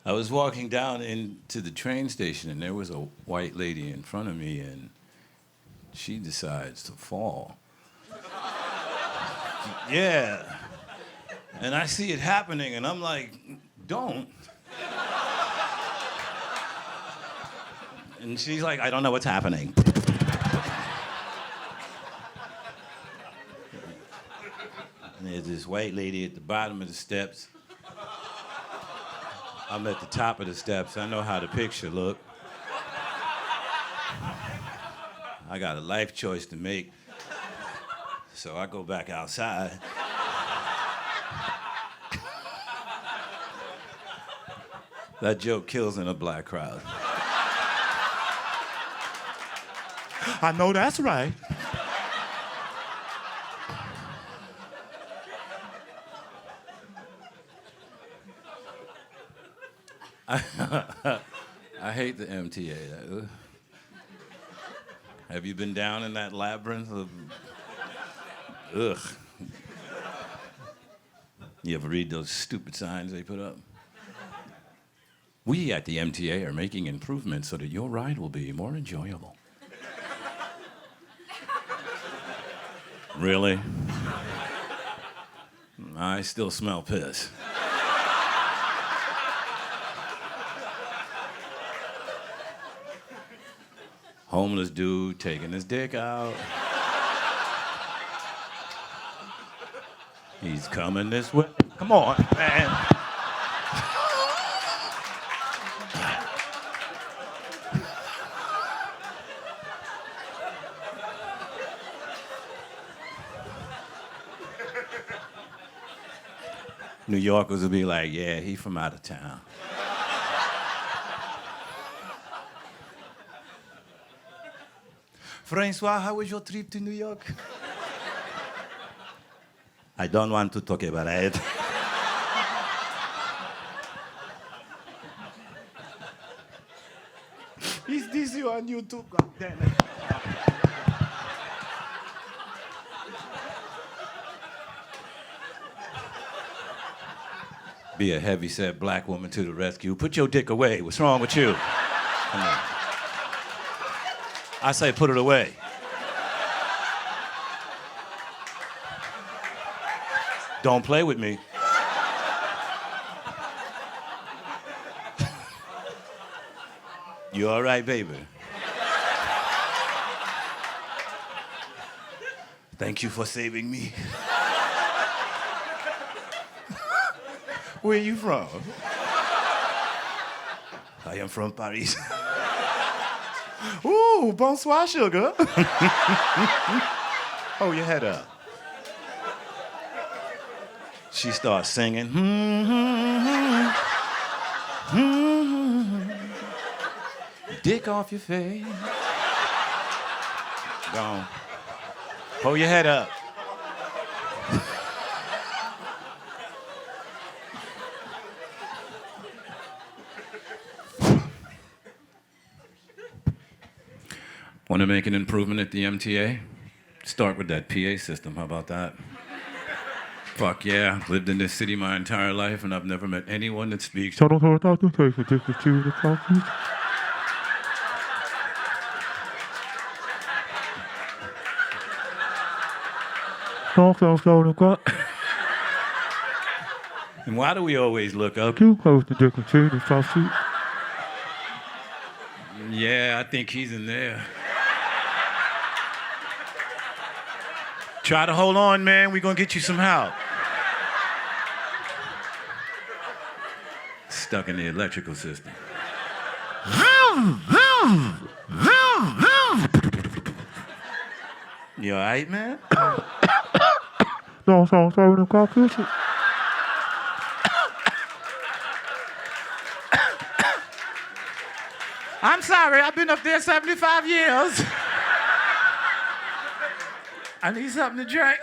I was walking down into the train station, and there was a white lady in front of me, and she decides to fall. Yeah. And I see it happening, and I'm like, don't. And she's like, I don't know what's happening. And there's this white lady at the bottom of the steps. I'm at the top of the steps. I know how the picture look. I got a life choice to make. So I go back outside. That joke kills in a black crowd. I know that's right. I hate the MTA. Have you been down in that labyrinth of... Ugh. You ever read those stupid signs they put up? We at the MTA are making improvements so that your ride will be more enjoyable. Really? I still smell piss. Homeless dude taking his dick out. He's coming this way. Come on, man. New Yorkers will be like, yeah, he from out of town. Francois, how was your trip to New York? I don't want to talk about it. Is this you on YouTube? God damn it. Be a heavy-set black woman to the rescue. Put your dick away. What's wrong with you? Come on. I say put it away. Don't play with me. You all right, baby? Thank you for saving me. Where are you from? I am from Paris. Ooh, bonsoir, sugar. Hold your head up. She starts singing. Dick off your face. Gone. Hold your head up. Want to make an improvement at the MTA? Start with that PA system. How about that? Fuck yeah. Lived in this city my entire life, and I've never met anyone that speaks. And why do we always look up? Yeah, I think he's in there. Try to hold on, man. We're gonna get you some help. Stuck in the electrical system. You all right, man? I'm sorry, I've been up there 75 years. I need something to drink.